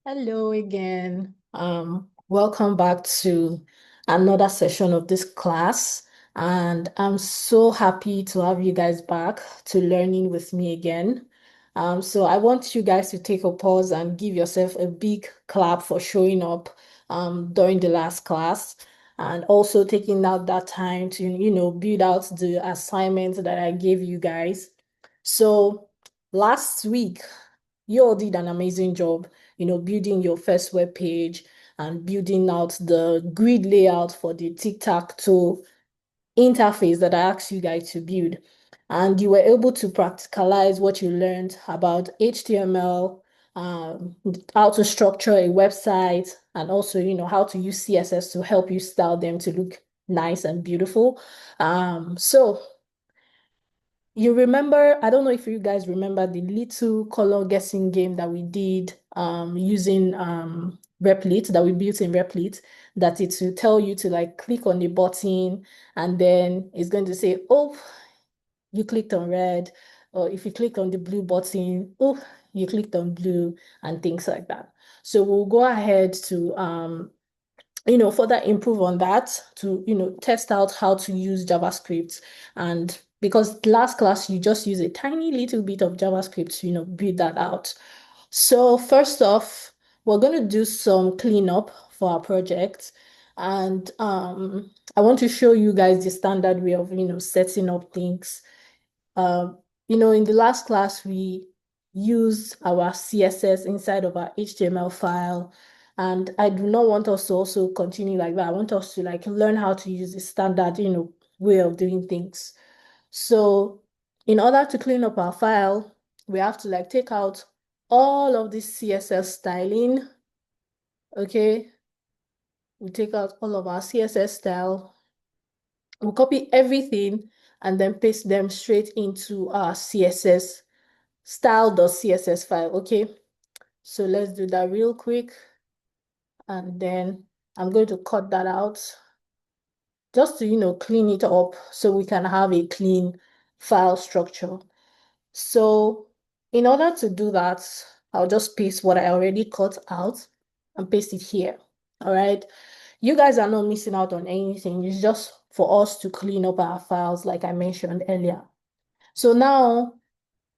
Hello again. Welcome back to another session of this class. And I'm so happy to have you guys back to learning with me again. So I want you guys to take a pause and give yourself a big clap for showing up during the last class and also taking out that time to, build out the assignments that I gave you guys. So last week, you all did an amazing job, building your first web page and building out the grid layout for the tic-tac-toe interface that I asked you guys to build. And you were able to practicalize what you learned about HTML, how to structure a website, and also, how to use CSS to help you style them to look nice and beautiful. So you remember, I don't know if you guys remember the little color guessing game that we did using Replit, that we built in Replit, that it will tell you to like click on the button and then it's going to say, oh, you clicked on red, or if you click on the blue button, oh, you clicked on blue, and things like that. So we'll go ahead to further improve on that to, test out how to use JavaScript. And because last class, you just use a tiny little bit of JavaScript to, build that out. So first off, we're going to do some cleanup for our project. And I want to show you guys the standard way of, setting up things. Um, in the last class, we used our CSS inside of our HTML file. And I do not want us to also continue like that. I want us to like learn how to use the standard, way of doing things. So in order to clean up our file, we have to like take out all of this CSS styling. Okay. We take out all of our CSS style. We'll copy everything and then paste them straight into our CSS style.css file. Okay, so let's do that real quick. And then I'm going to cut that out just to, clean it up so we can have a clean file structure. So in order to do that, I'll just paste what I already cut out and paste it here. All right. You guys are not missing out on anything. It's just for us to clean up our files like I mentioned earlier. So now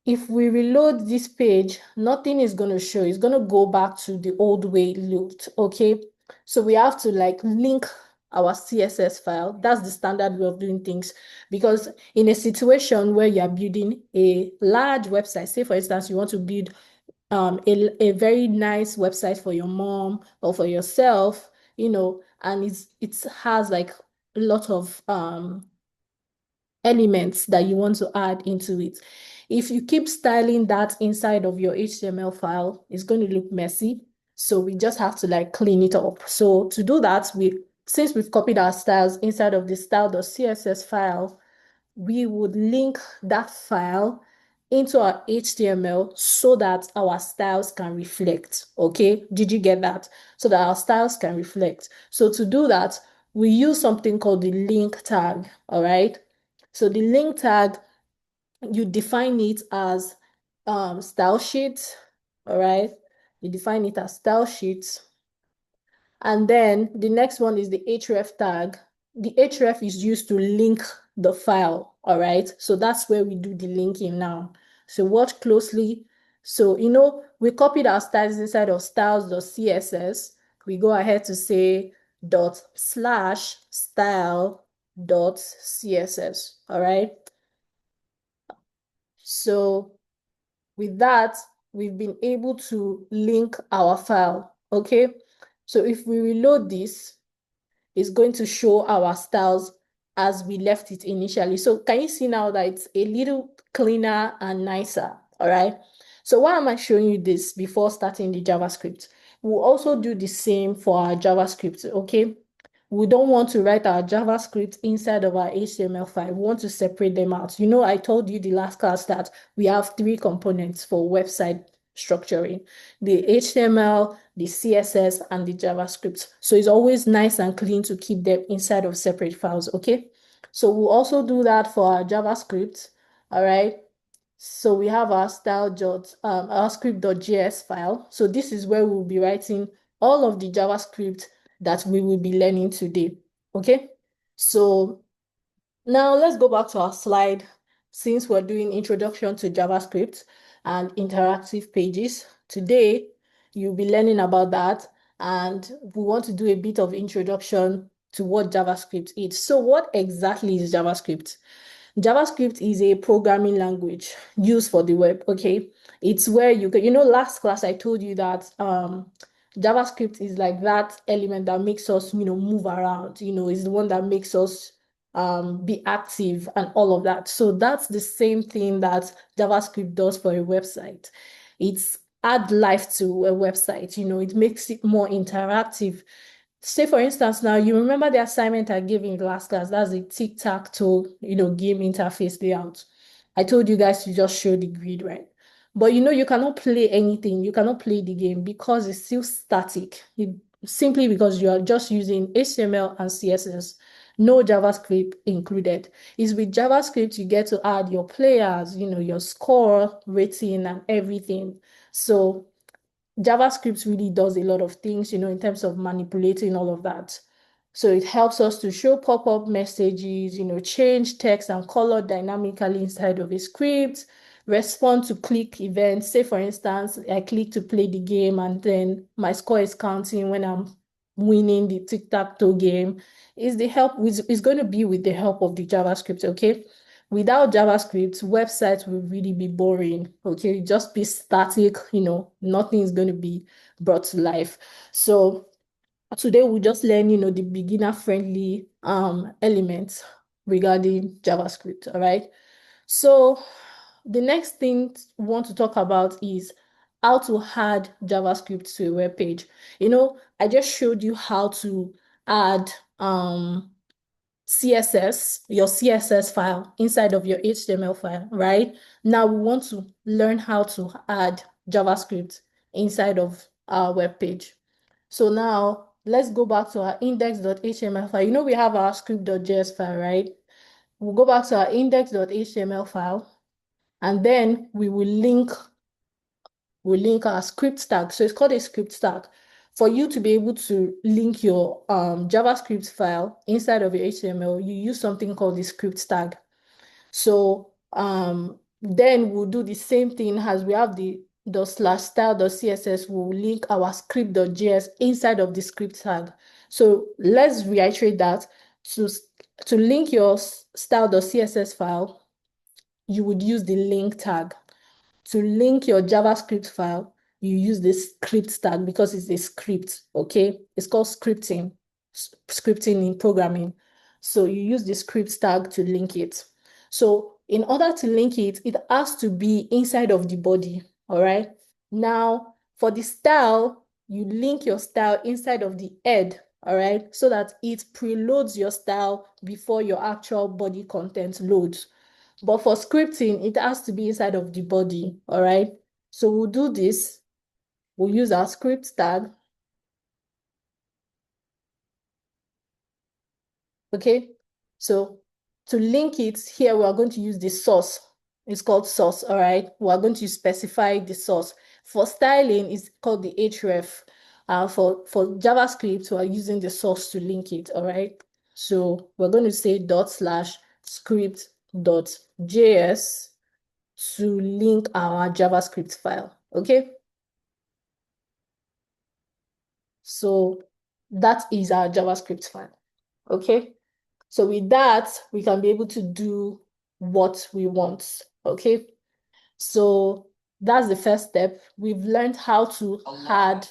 if we reload this page, nothing is going to show. It's going to go back to the old way it looked, okay? So we have to like link our CSS file. That's the standard way of doing things. Because in a situation where you are building a large website, say for instance, you want to build a very nice website for your mom or for yourself, and it has like a lot of elements that you want to add into it. If you keep styling that inside of your HTML file, it's going to look messy. So we just have to like clean it up. So to do that, since we've copied our styles inside of the style.css file, we would link that file into our HTML so that our styles can reflect. Okay, did you get that? So that our styles can reflect. So to do that, we use something called the link tag. All right. So the link tag, you define it as style sheet. All right. You define it as style sheet. And then the next one is the href tag. The href is used to link the file, all right? So that's where we do the linking now. So watch closely. So, we copied our styles inside of styles.css. We go ahead to say /style.css, all right? So with that, we've been able to link our file, okay? So if we reload this, it's going to show our styles as we left it initially. So can you see now that it's a little cleaner and nicer, all right? So why am I showing you this before starting the JavaScript? We'll also do the same for our JavaScript, okay? We don't want to write our JavaScript inside of our HTML file. We want to separate them out. I told you the last class that we have three components for website structuring: the HTML, the CSS, and the JavaScript. So it's always nice and clean to keep them inside of separate files, okay? So we'll also do that for our JavaScript, all right? So we have our our script.js file. So this is where we'll be writing all of the JavaScript that we will be learning today. Okay. So now let's go back to our slide since we're doing introduction to JavaScript and interactive pages. Today, you'll be learning about that, and we want to do a bit of introduction to what JavaScript is. So what exactly is JavaScript? JavaScript is a programming language used for the web, okay? It's where you can, last class I told you that JavaScript is like that element that makes us, move around, is the one that makes us be active and all of that. So that's the same thing that JavaScript does for a website. It's add life to a website, it makes it more interactive. Say for instance, now you remember the assignment I gave in the last class, that's the tic-tac-toe, game interface layout. I told you guys to just show the grid, right? But you cannot play anything, you cannot play the game because it's still static. Simply because you are just using HTML and CSS, no JavaScript included. It's with JavaScript you get to add your players, your score, rating, and everything. So JavaScript really does a lot of things, in terms of manipulating all of that. So it helps us to show pop-up messages, change text and color dynamically inside of a script, respond to click events. Say, for instance, I click to play the game and then my score is counting when I'm winning the tic-tac-toe game. Is going to be with the help of the JavaScript, okay? Without JavaScript, websites will really be boring. Okay, just be static, nothing is going to be brought to life. So today we'll just learn, the beginner-friendly elements regarding JavaScript. All right. So the next thing we want to talk about is how to add JavaScript to a web page. I just showed you how to add CSS, your CSS file inside of your HTML file, right? Now we want to learn how to add JavaScript inside of our web page. So now let's go back to our index.html file. We have our script.js file, right? We'll go back to our index.html file, and then we link our script tag. So it's called a script tag. For you to be able to link your JavaScript file inside of your HTML, you use something called the script tag. So then we'll do the same thing as we have the /style.css. We'll link our script.js inside of the script tag. So let's reiterate that. To link your style.css file, you would use the link tag. To link your JavaScript file, you use the script tag because it's a script, okay? It's called scripting in programming. So you use the script tag to link it. So in order to link it, it has to be inside of the body, all right? Now, for the style, you link your style inside of the head, all right? So that it preloads your style before your actual body content loads. But for scripting, it has to be inside of the body, all right? So we'll do this. We'll use our script tag, okay? So to link it here, we are going to use the source. It's called source, all right? We are going to specify the source. For styling, it's called the href. For JavaScript, we are using the source to link it, all right? So we're going to say ./script.js to link our JavaScript file, okay? So that is our JavaScript file, okay? So with that, we can be able to do what we want, okay? So that's the first step. We've learned how to add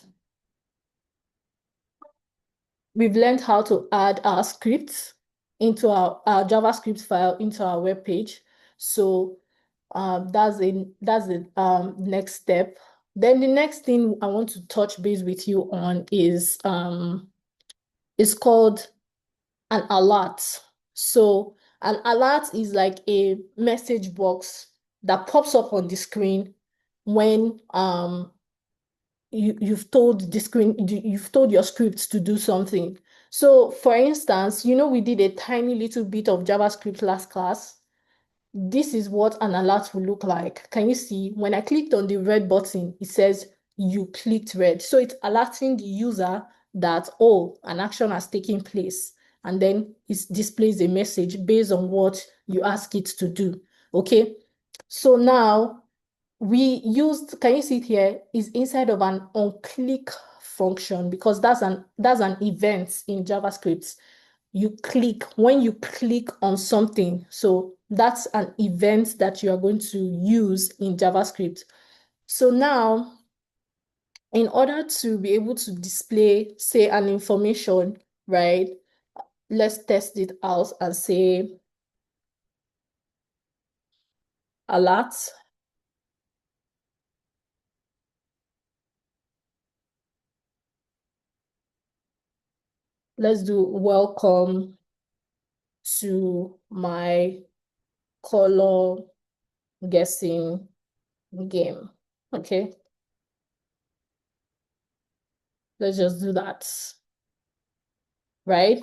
our scripts into our JavaScript file into our web page. So that's the next step. Then the next thing I want to touch base with you on is it's called an alert. So an alert is like a message box that pops up on the screen when you've told your script to do something. So for instance, we did a tiny little bit of JavaScript last class. this is what an alert will look like. Can you see? When I clicked on the red button, it says you clicked red. So it's alerting the user that, oh, an action has taken place. And then it displays a message based on what you ask it to do. Okay. So now we used, can you see it here, is inside of an onClick function because that's an event in JavaScript. You click, when you click on something, so that's an event that you are going to use in JavaScript. So now, in order to be able to display, say, an information, right? Let's test it out and say alert. Let's do welcome to my color guessing game. Okay, let's just do that, right?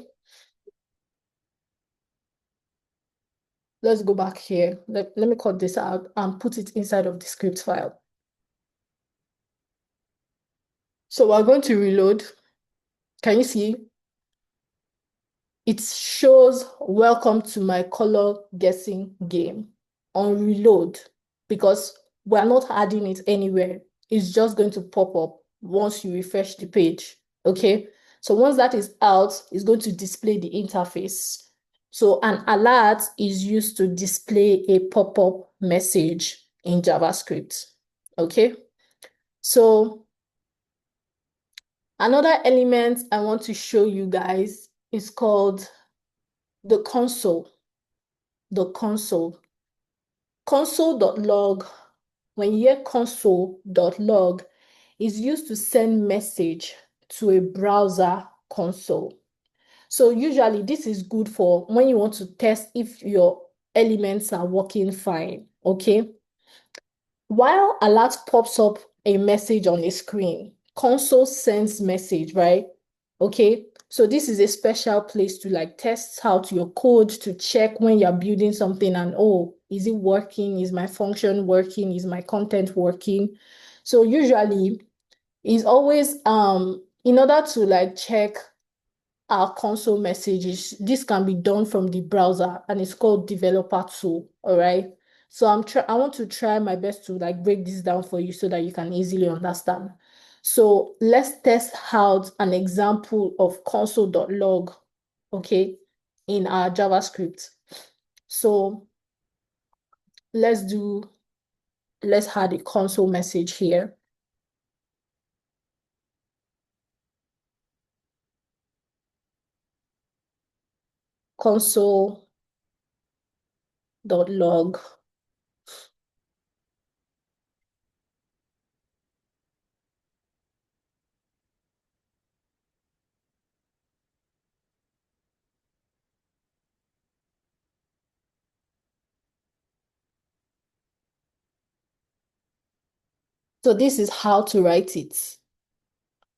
Let's go back here. Let me cut this out and put it inside of the script file. So we're going to reload. Can you see? It shows welcome to my color guessing game on reload because we're not adding it anywhere. It's just going to pop up once you refresh the page. Okay. So once that is out, it's going to display the interface. So an alert is used to display a pop-up message in JavaScript. Okay. So another element I want to show you guys is called the console. The console. Console.log, when you hear console.log, is used to send message to a browser console. So usually this is good for when you want to test if your elements are working fine, okay? While alert pops up a message on a screen, console sends message, right? Okay, so this is a special place to like test out your code to check when you're building something and oh, is it working? Is my function working? Is my content working? So usually it's always in order to like check our console messages, this can be done from the browser and it's called developer tool. All right. So I want to try my best to like break this down for you so that you can easily understand. So let's test out an example of console.log, okay, in our JavaScript. So let's add a console message here. Console.log. So this is how to write it.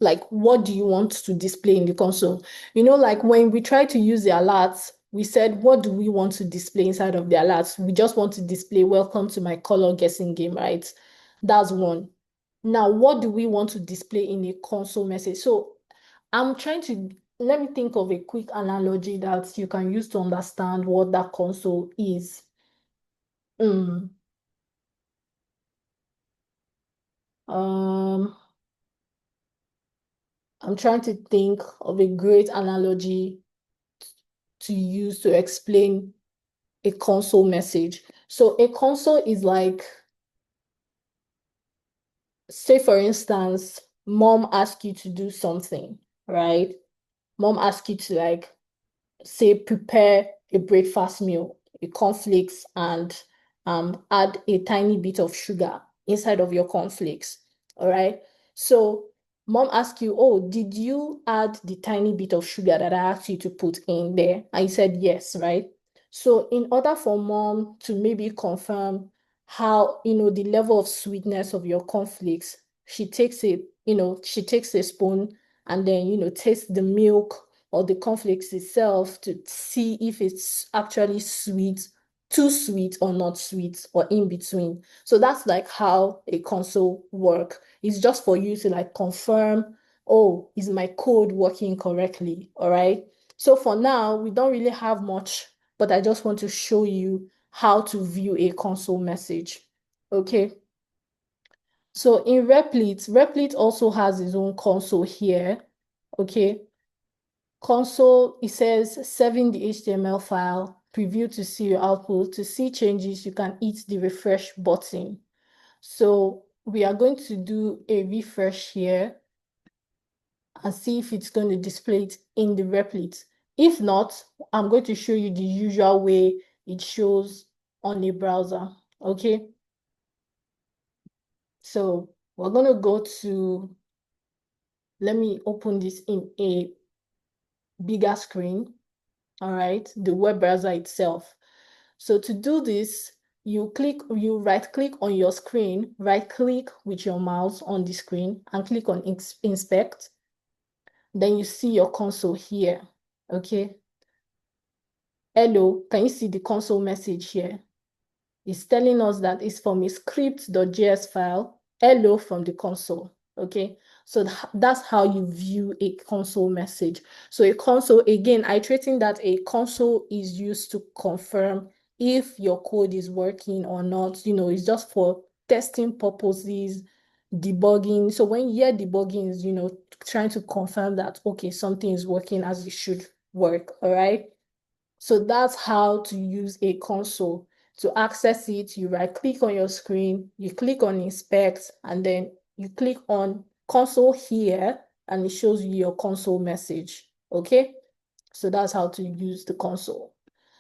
Like, what do you want to display in the console? You know, like when we try to use the alerts, we said, what do we want to display inside of the alerts? We just want to display, welcome to my color guessing game, right? That's one. Now, what do we want to display in a console message? So I'm trying to, let me think of a quick analogy that you can use to understand what that console is. Mm. Um, I'm trying to think of a great analogy to use to explain a console message. So a console is like, say for instance, mom asks you to do something, right? Mom asks you to like, say, prepare a breakfast meal, a cornflakes, and add a tiny bit of sugar inside of your cornflakes. All right. So mom asks you, oh, did you add the tiny bit of sugar that I asked you to put in there? And you said yes, right? So in order for mom to maybe confirm how, the level of sweetness of your cornflakes, she takes a spoon and then, tastes the milk or the cornflakes itself to see if it's actually sweet too sweet or not sweet or in between. So that's like how a console work. It's just for you to like confirm, oh, is my code working correctly? All right. So for now, we don't really have much, but I just want to show you how to view a console message. Okay. So in Replit also has its own console here. Okay. Console, it says saving the HTML file, preview to see your output. To see changes, you can hit the refresh button. So we are going to do a refresh here and see if it's going to display it in the Replit. If not, I'm going to show you the usual way it shows on a browser. Okay. So we're going to go to, let me open this in a bigger screen. All right, the web browser itself. So to do this, you right click on your screen, right click with your mouse on the screen and click on inspect. Then you see your console here. Okay. Hello, can you see the console message here? It's telling us that it's from a script.js file, hello from the console. Okay, so that's how you view a console message. So a console, again, iterating that a console is used to confirm if your code is working or not. You know, it's just for testing purposes, debugging. So when you hear debugging is, you know, trying to confirm that, okay, something is working as it should work. All right. So that's how to use a console. To access it, you right click on your screen, you click on inspect, and then you click on console here, and it shows you your console message. Okay, so that's how to use the console.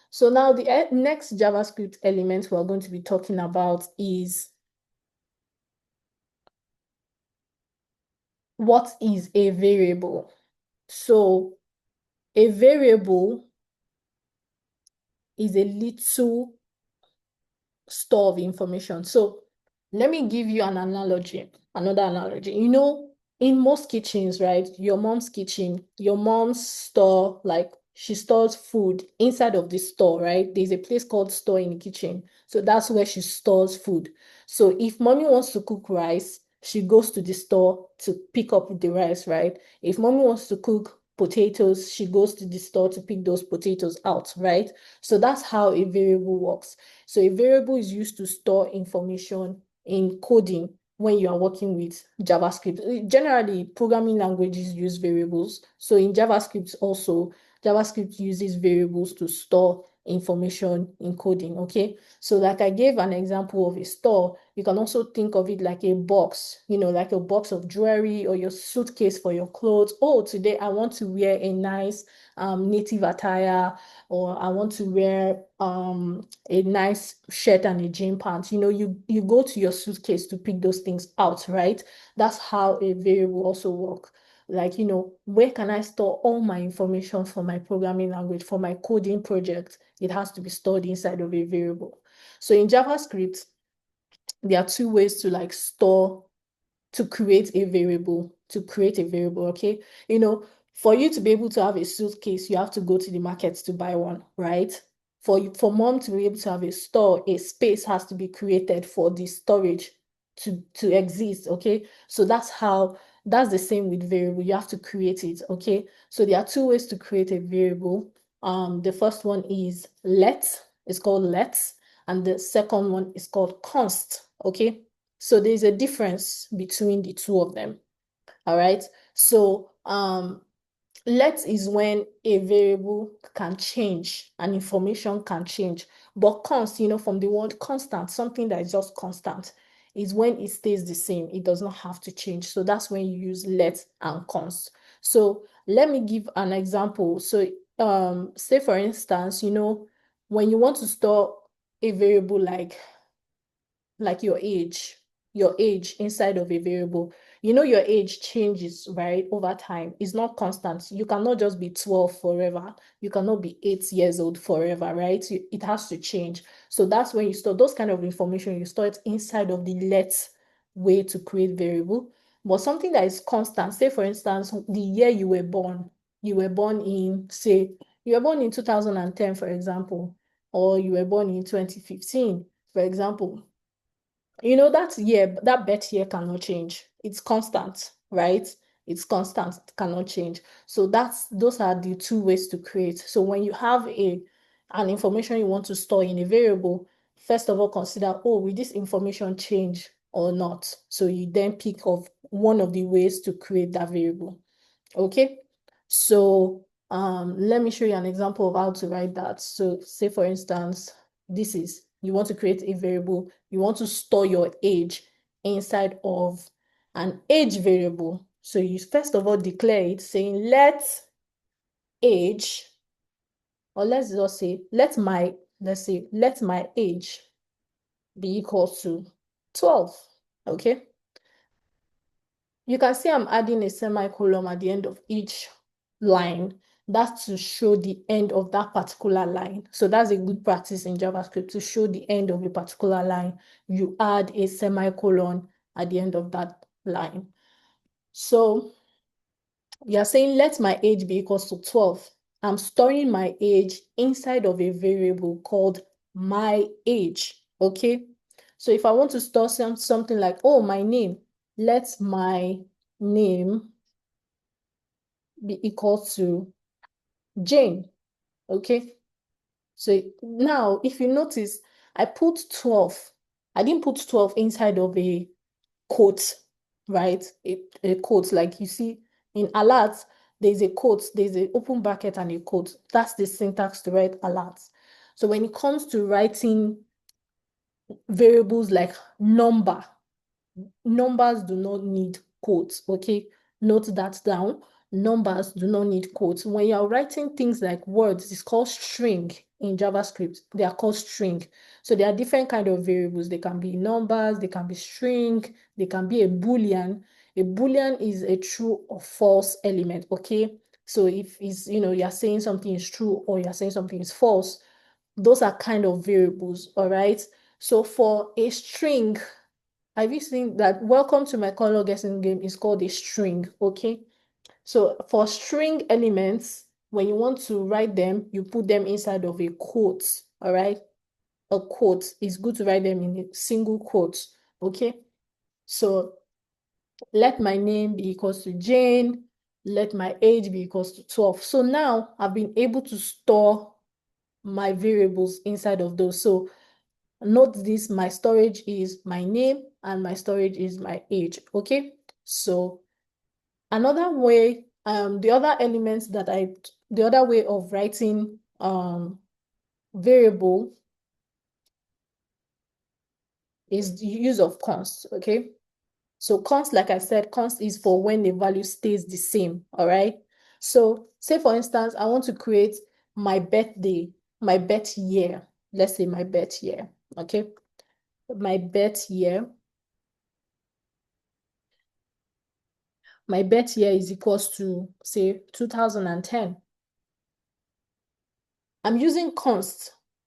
So now the next JavaScript element we're going to be talking about is what is a variable. So a variable is a little store of information. So let me give you an analogy, another analogy. You know, in most kitchens, right? Your mom's kitchen, your mom's store, like she stores food inside of the store, right? There's a place called store in the kitchen. So that's where she stores food. So if mommy wants to cook rice, she goes to the store to pick up the rice, right? If mommy wants to cook potatoes, she goes to the store to pick those potatoes out, right? So that's how a variable works. So a variable is used to store information in coding when you are working with JavaScript. Generally, programming languages use variables. So in JavaScript also, JavaScript uses variables to store information in coding, okay? So like I gave an example of a store, you can also think of it like a box, you know, like a box of jewelry or your suitcase for your clothes. Oh, today I want to wear a nice native attire, or I want to wear a nice shirt and a jean pants. You know, you go to your suitcase to pick those things out, right? That's how a variable also work. Like, you know, where can I store all my information for my programming language, for my coding project? It has to be stored inside of a variable. So in JavaScript, there are two ways to like store, to create a variable, okay? You know, for you to be able to have a suitcase, you have to go to the market to buy one, right? For mom to be able to have a store, a space has to be created for the storage to exist, okay? So that's the same with variable. You have to create it, okay? So there are two ways to create a variable. The first one is it's called let, and the second one is called const, okay? So there's a difference between the two of them. All right. So let is when a variable can change and information can change. But const, you know, from the word constant, something that is just constant, is when it stays the same. It does not have to change. So that's when you use let and const. So let me give an example. So say for instance, you know, when you want to store a variable like your age inside of a variable. You know, your age changes, right, over time. It's not constant. You cannot just be 12 forever. You cannot be 8 years old forever, right? It has to change. So that's when you store those kind of information, you store it inside of the let way to create variable. But something that is constant, say for instance, the year you were born in, say, you were born in 2010, for example. or you were born in 2015, for example, you know, that year, that birth year cannot change. It's constant, right? It's constant, it cannot change. So those are the two ways to create. So when you have an information you want to store in a variable, first of all, consider, oh, will this information change or not? So you then pick of one of the ways to create that variable. Okay, so let me show you an example of how to write that. So say, for instance, this is, you want to create a variable, you want to store your age inside of an age variable. So you first of all declare it saying let age, or let's just say, let's say, let my age be equal to 12, okay? You can see I'm adding a semicolon at the end of each line. That's to show the end of that particular line. So that's a good practice in JavaScript. To show the end of a particular line, you add a semicolon at the end of that line. So you're saying let my age be equals to 12. I'm storing my age inside of a variable called my age, okay? So if I want to store something like, oh, my name, let my name be equal to Jane, okay? So now, if you notice, I put 12. I didn't put 12 inside of a quote, right? A quote, like you see in alert, there's a quote, there's an open bracket and a quote. That's the syntax to write alerts. So when it comes to writing variables like numbers do not need quotes, okay? Note that down. Numbers do not need quotes. When you're writing things like words, it's called string in JavaScript. They are called string. So there are different kind of variables. They can be numbers, they can be string, they can be a Boolean. A Boolean is a true or false element, okay? So if it's, you're saying something is true or you're saying something is false, those are kind of variables, all right? So for a string, have you seen that welcome to my color guessing game is called a string, okay? So for string elements, when you want to write them, you put them inside of a quote, all right? A quote is good to write them in a single quote, okay? So let my name be equals to Jane, let my age be equals to 12. So now I've been able to store my variables inside of those. So note this, my storage is my name and my storage is my age, okay? So another way, the other way of writing variable is the use of const, okay? So const, like I said, const is for when the value stays the same, all right? So say for instance, I want to create my birthday, my birth year. Let's say my birth year, okay? My birth year. My birth year is equals to, say, 2010. I'm using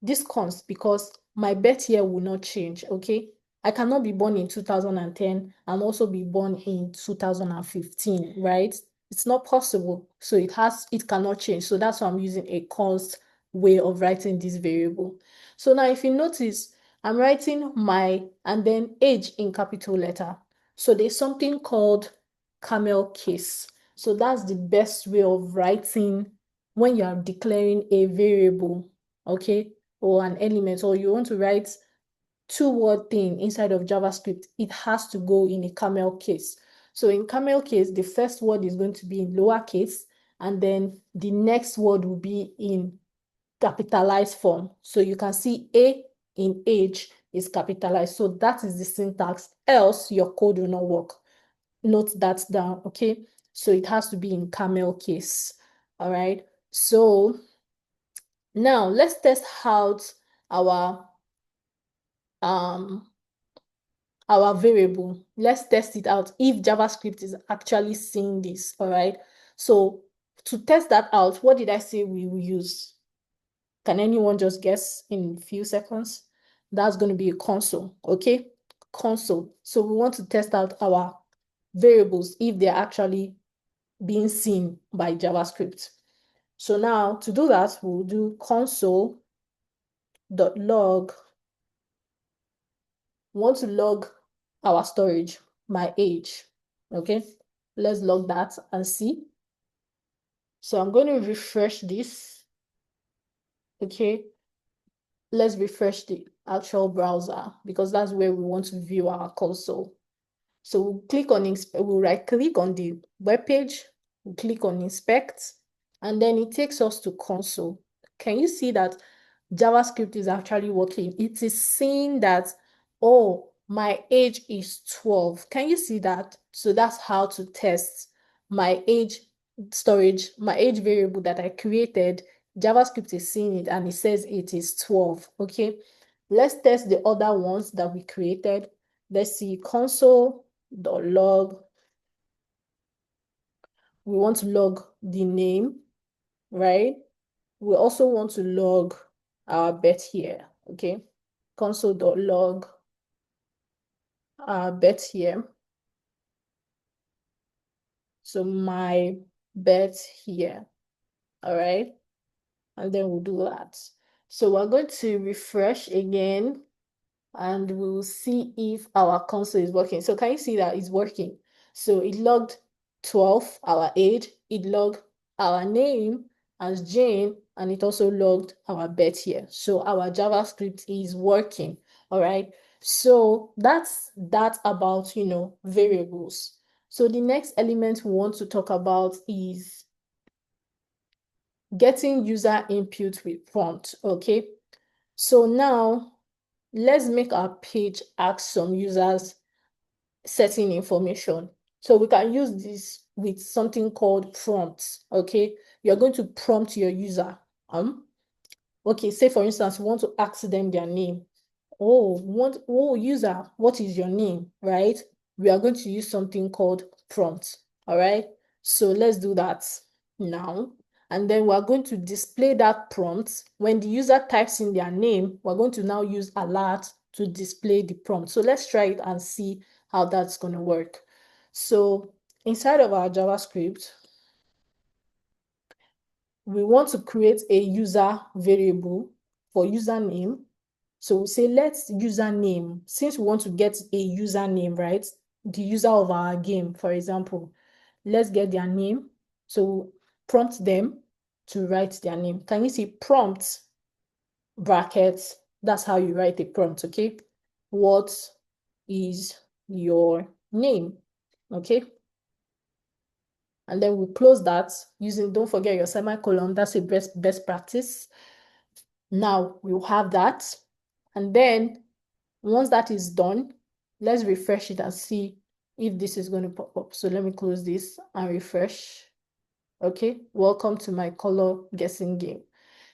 this const, because my birth year will not change, okay? I cannot be born in 2010 and also be born in 2015, right? It's not possible. So it cannot change. So that's why I'm using a const way of writing this variable. So now if you notice, I'm writing my and then age in capital letter. So there's something called camel case. So that's the best way of writing when you are declaring a variable, okay, or an element, or you want to write two-word thing inside of JavaScript, it has to go in a camel case. So in camel case, the first word is going to be in lowercase, and then the next word will be in capitalized form. So you can see A in age is capitalized. So that is the syntax, else your code will not work. Note that down, okay? So it has to be in camel case, all right? So now let's test out our um our variable. Let's test it out if JavaScript is actually seeing this, all right? So to test that out, what did I say we will use? Can anyone just guess in a few seconds? That's going to be a console, okay? Console. So we want to test out our variables if they're actually being seen by JavaScript. So now to do that, we'll do console dot log. We want to log our storage, my age. Okay, let's log that and see. So I'm going to refresh this. Okay, let's refresh the actual browser because that's where we want to view our console. So we'll click on we'll right click on the web page, we'll click on inspect, and then it takes us to console. Can you see that JavaScript is actually working? It is saying that, oh, my age is 12. Can you see that? So that's how to test my age storage, my age variable that I created. JavaScript is seeing it and it says it is 12. Okay, let's test the other ones that we created. Let's see console.log. We want to log the name, right? We also want to log our bet here, okay? Console.log our bet here. So my bet here, all right? And then we'll do that. So we're going to refresh again and we'll see if our console is working. So can you see that it's working? So it logged 12, our age, it logged our name as Jane, and it also logged our bet here. So our JavaScript is working, all right? So that's that about, variables. So the next element we want to talk about is getting user input with prompt, okay? So now let's make our page ask some users certain information. So we can use this with something called prompts, okay? You're going to prompt your user. Okay, say for instance, you want to ask them their name. Oh, user, what is your name, right? We are going to use something called prompt, all right? So let's do that now. And then we're going to display that prompt. When the user types in their name, we're going to now use alert to display the prompt. So let's try it and see how that's going to work. So inside of our JavaScript, we want to create a user variable for username. So we say let's username, since we want to get a username, right? The user of our game, for example, let's get their name. So prompt them to write their name. Can you see prompt brackets? That's how you write a prompt, okay? What is your name? Okay. And then we close that using, don't forget your semicolon, that's a best practice. Now we'll have that. And then once that is done, let's refresh it and see if this is going to pop up. So let me close this and refresh. Okay, welcome to my color guessing game.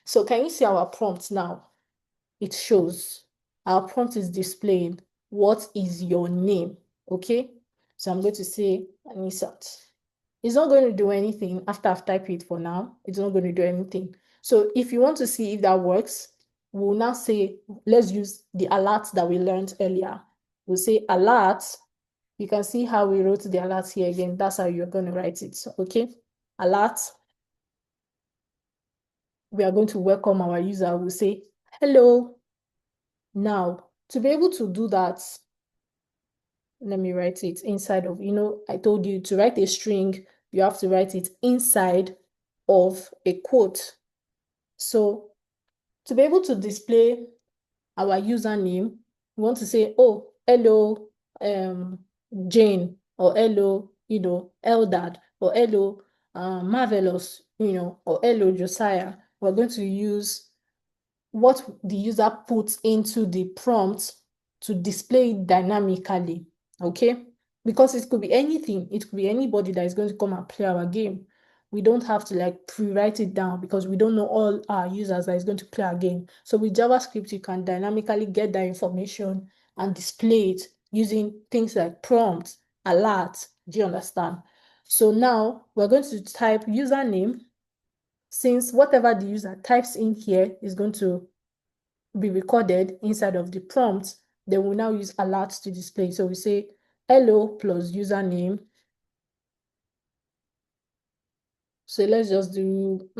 So can you see our prompt now? It shows our prompt is displaying what is your name. Okay, so I'm going to say Anisat. It's not going to do anything after I've typed it for now. It's not going to do anything. So if you want to see if that works, we'll now say, let's use the alert that we learned earlier. We'll say alert. You can see how we wrote the alert here again. That's how you're going to write it. Okay, alert. We are going to welcome our user. We'll say, hello. Now, to be able to do that, let me write it inside of, I told you to write a string, you have to write it inside of a quote. So to be able to display our username, we want to say, oh, hello, Jane, or hello, Eldad, or hello, Marvelous, or hello, Josiah. We're going to use what the user puts into the prompt to display it dynamically, okay? Because it could be anything. It could be anybody that is going to come and play our game. We don't have to like pre-write it down because we don't know all our users that is going to play our game. So with JavaScript, you can dynamically get that information and display it using things like prompts, alerts. Do you understand? So now we're going to type username, since whatever the user types in here is going to be recorded inside of the prompt, then we'll now use alerts to display. So we say hello plus username. So let's just do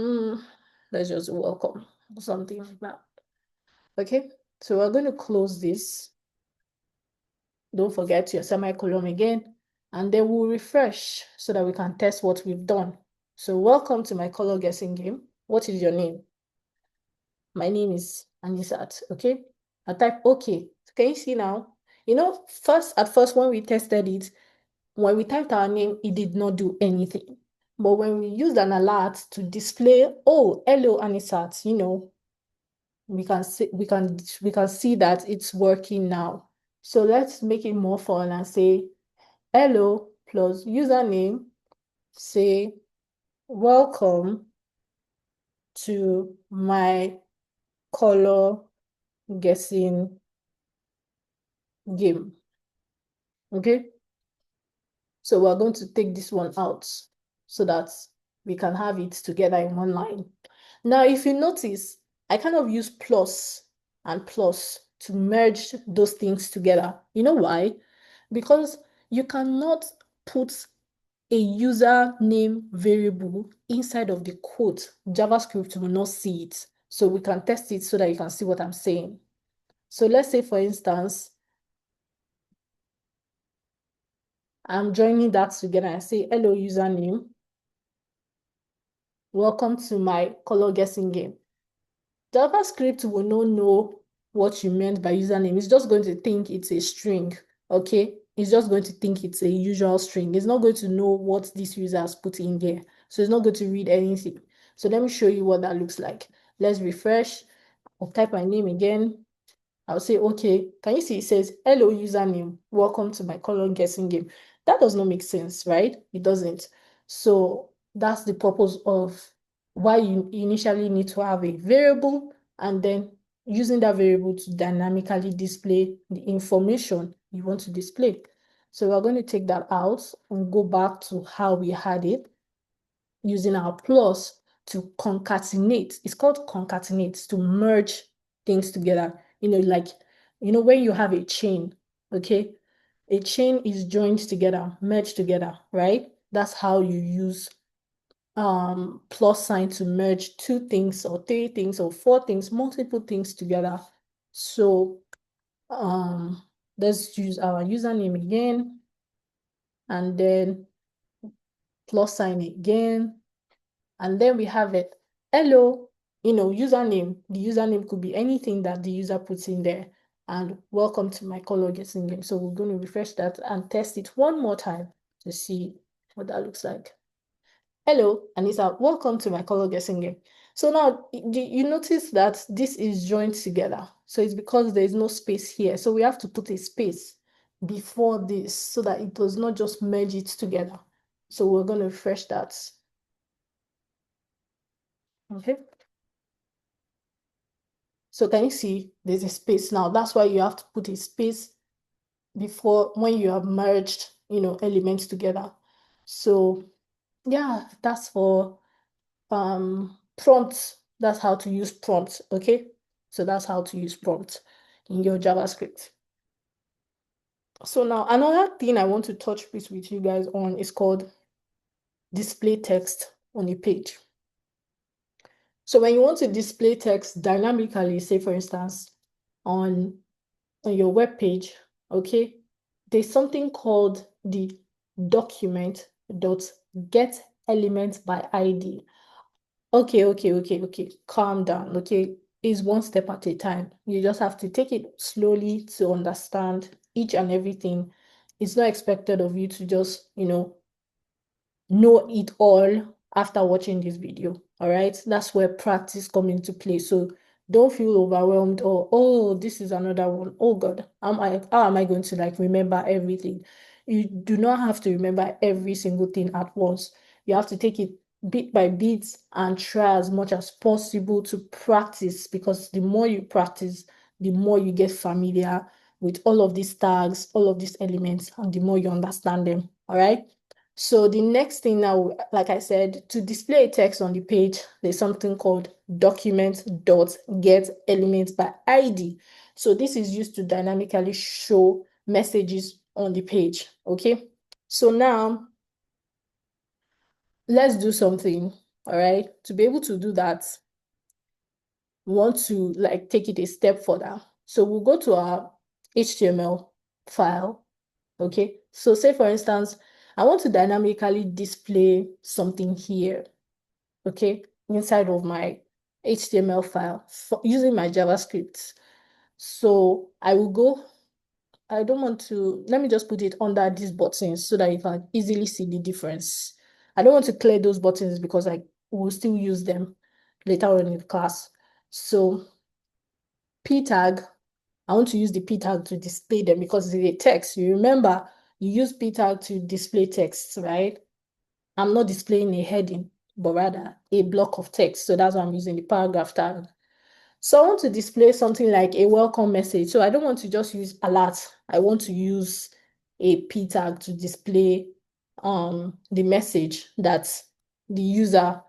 welcome or something like that. Okay, so we're going to close this. Don't forget your semicolon again, and then we'll refresh so that we can test what we've done. So welcome to my color guessing game. What is your name? My name is Anisat, okay? I type okay. Can you see now? You know, at first when we tested it, when we typed our name, it did not do anything. But when we used an alert to display, oh, hello, Anisat, you know, we can see that it's working now. So let's make it more fun and say hello plus username, say welcome to my color guessing game. Okay, so we're going to take this one out so that we can have it together in one line. Now, if you notice, I kind of use plus and plus to merge those things together. You know why? Because you cannot put a username variable inside of the quote. JavaScript will not see it. So we can test it so that you can see what I'm saying. So let's say, for instance, I'm joining that together. I say, hello, username. Welcome to my color guessing game. JavaScript will not know what you meant by username. It's just going to think it's a string, okay? It's just going to think it's a usual string. It's not going to know what this user has put in there. So it's not going to read anything. So let me show you what that looks like. Let's refresh. I'll type my name again. I'll say, okay, can you see it says, hello, username, welcome to my color guessing game. That does not make sense, right? It doesn't. So that's the purpose of why you initially need to have a variable and then using that variable to dynamically display the information you want to display. So we're going to take that out and go back to how we had it using our plus to concatenate. It's called concatenate, to merge things together. You know, like, you know, when you have a chain, okay? A chain is joined together, merged together, right? That's how you use plus sign to merge two things or three things or four things, multiple things together. So let's use our username again and then plus sign again. And then we have it, hello, you know, username. The username could be anything that the user puts in there. And welcome to my color guessing game. So we're going to refresh that and test it one more time to see what that looks like. Hello, Anissa, welcome to my color guessing game. So now you notice that this is joined together. So it's because there is no space here. So we have to put a space before this so that it does not just merge it together. So we're going to refresh that. Okay. So can you see there's a space now? That's why you have to put a space before when you have merged, you know, elements together. So yeah, that's for prompts. That's how to use prompts, okay? So that's how to use prompts in your JavaScript. So now another thing I want to touch base with you guys on is called display text on a page. So when you want to display text dynamically, say for instance, on your web page, okay, there's something called the document dot get element by ID. Okay, calm down, okay? It's one step at a time. You just have to take it slowly to understand each and everything. It's not expected of you to just, you know it all after watching this video. All right, that's where practice come into play. So don't feel overwhelmed or, oh, this is another one. Oh God, how am I going to like remember everything? You do not have to remember every single thing at once. You have to take it bit by bit and try as much as possible to practice, because the more you practice, the more you get familiar with all of these tags, all of these elements, and the more you understand them. All right. So the next thing now, like I said, to display text on the page, there's something called document dot get element by ID. So this is used to dynamically show messages on the page. Okay. So now let's do something. All right. To be able to do that, want to like take it a step further. So we'll go to our HTML file. Okay. So say for instance, I want to dynamically display something here. Okay. Inside of my HTML file using my JavaScript. So I will go, I don't want to, let me just put it under these buttons so that you can easily see the difference. I don't want to clear those buttons because I will still use them later on in the class. So p tag, I want to use the p tag to display them because it's a text. You remember you use p tag to display text, right? I'm not displaying a heading, but rather a block of text. So that's why I'm using the paragraph tag. So I want to display something like a welcome message. So I don't want to just use alert. I want to use a p tag to display the message that the user,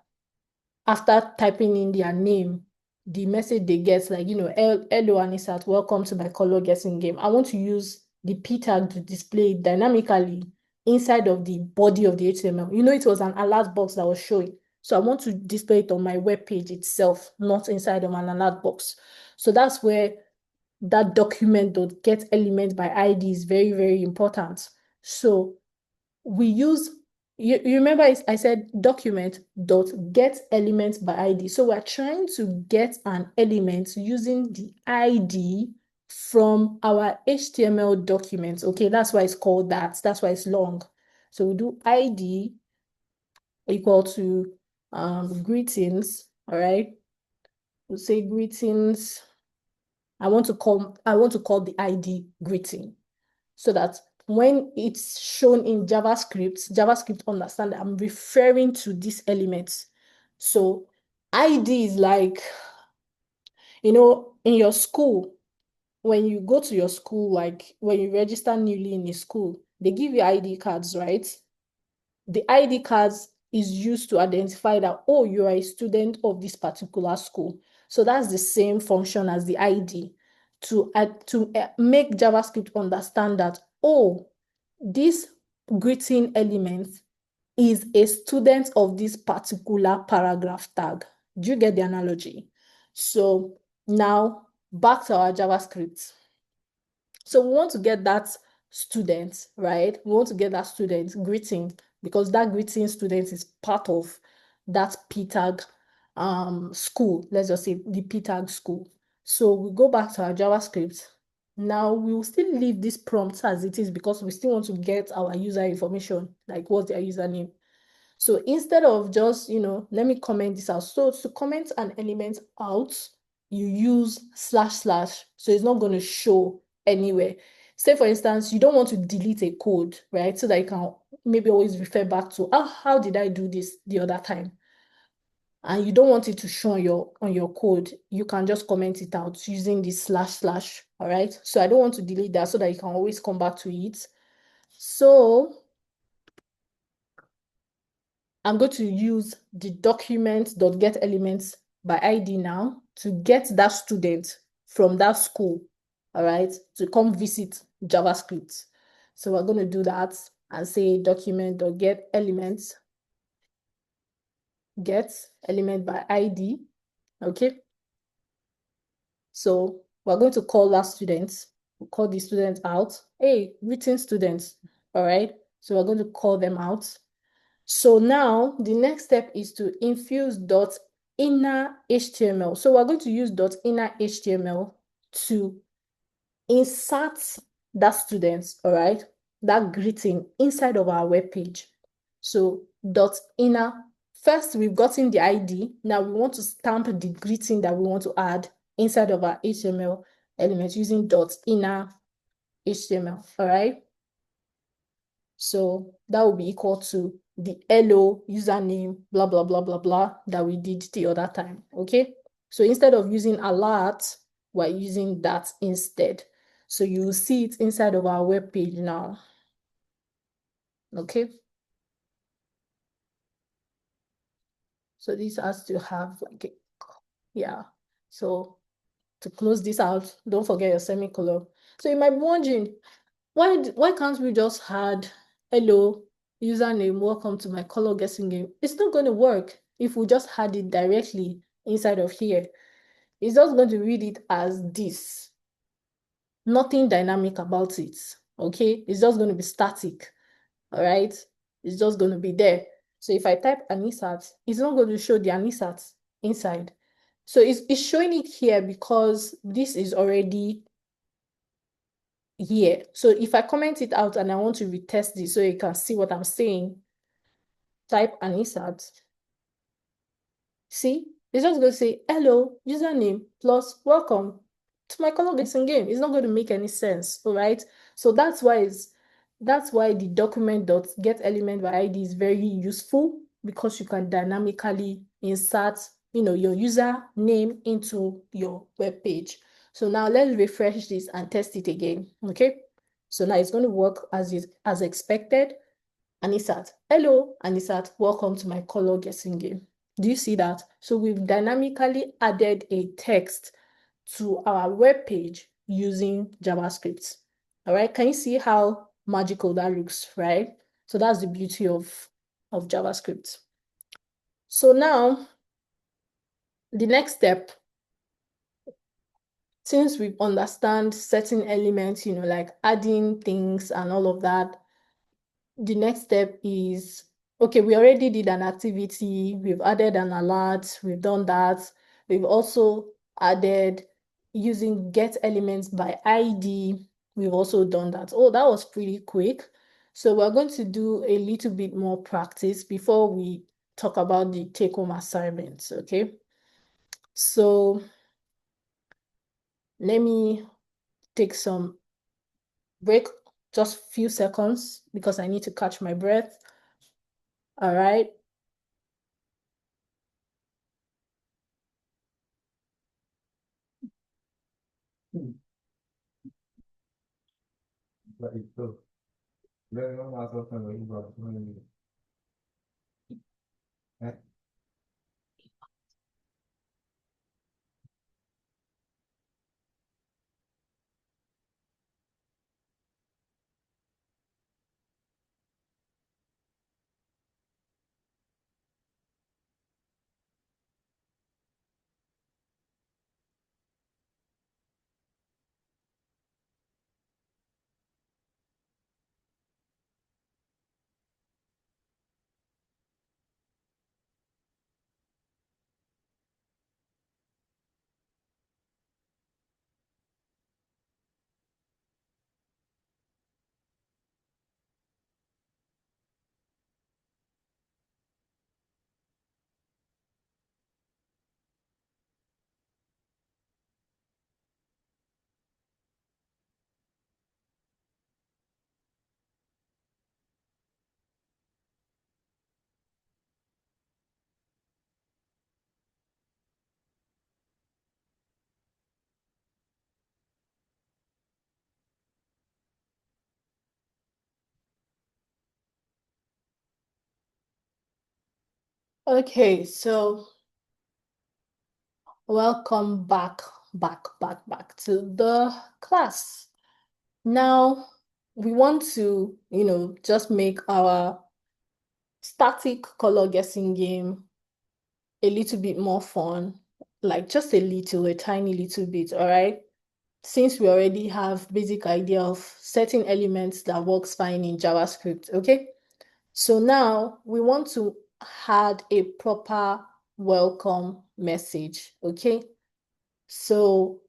after typing in their name, the message they get, like, hello Anisat, welcome to my color guessing game. I want to use the p tag to display it dynamically inside of the body of the HTML. It was an alert box that was showing. So I want to display it on my web page itself, not inside of an alert box. So that's where that document.get element by ID is very, very important. So we use, you remember I said document.get element by ID. So we're trying to get an element using the ID from our HTML document. Okay, that's why it's called that. That's why it's long. So we do ID equal to greetings. All right. We'll say greetings. I want to call the ID greeting, so that when it's shown in JavaScript understand that I'm referring to this element. So ID is like, in your school, when you go to your school, like when you register newly in a school, they give you ID cards, right? The ID cards is used to identify that, oh, you are a student of this particular school. So that's the same function as the ID to make JavaScript understand that, oh, this greeting element is a student of this particular paragraph tag. Do you get the analogy? So now back to our JavaScript. So we want to get that student, right? We want to get that student greeting, because that greeting student is part of that p tag school. Let's just say the p tag school. So we go back to our JavaScript. Now we will still leave this prompt as it is because we still want to get our user information, like what's their username. So instead of just, let me comment this out. So to comment an element out, you use // so it's not going to show anywhere. Say for instance, you don't want to delete a code, right? So that you can maybe always refer back to, how did I do this the other time? And you don't want it to show on your code, you can just comment it out using this // all right? So I don't want to delete that so that you can always come back to it. So I'm going to use the document.get elements by ID now to get that student from that school, all right, to come visit JavaScript. So we're going to do that and say document.get elements, get element by ID, okay? So we're going to call that student. We'll call the student out. Hey, written students, all right? So we're going to call them out. So now the next step is to infuse .inner HTML. So we're going to use .inner HTML to insert that student, all right, that greeting inside of our web page. So .inner, first we've gotten the ID. Now we want to stamp the greeting that we want to add inside of our HTML element using .inner HTML, all right? So that will be equal to the hello username, blah, blah, blah, blah, blah, that we did the other time, okay? So instead of using alert, we're using that instead. So you will see it inside of our web page now, okay? So this has to have like yeah. So to close this out, don't forget your semicolon. So you might be wondering, why can't we just add hello username, welcome to my color guessing game? It's not going to work if we just had it directly inside of here. It's just going to read it as this. Nothing dynamic about it, okay? It's just going to be static, all right? It's just going to be there. So if I type anisat, it's not going to show the anisat inside. So it's showing it here because this is already here. So if I comment it out and I want to retest this so you can see what I'm saying, type anisat. See, it's just going to say, hello, username plus welcome to my color guessing game. It's not going to make any sense, all right? So that's why the document.getElement by ID is very useful, because you can dynamically insert, your username into your web page. So now let's refresh this and test it again, okay? So now it's going to work as expected. Anisat, hello, Anisat, welcome to my color guessing game. Do you see that? So we've dynamically added a text to our web page using JavaScript. All right, can you see how magical that looks, right? So that's the beauty of JavaScript. So now, the next step, since we understand certain elements, like adding things and all of that, the next step is, okay, we already did an activity, we've added an alert, we've done that. We've also added using get elements by ID. We've also done that. Oh, that was pretty quick. So we're going to do a little bit more practice before we talk about the take-home assignments, okay? So let me take some break, just a few seconds, because I need to catch my breath. All right. Okay, so welcome back to the class. Now, we want to, just make our static color guessing game a little bit more fun, like just a tiny little bit, all right? Since we already have basic idea of certain elements that works fine in JavaScript, okay? So now we want to add a proper welcome message, okay? So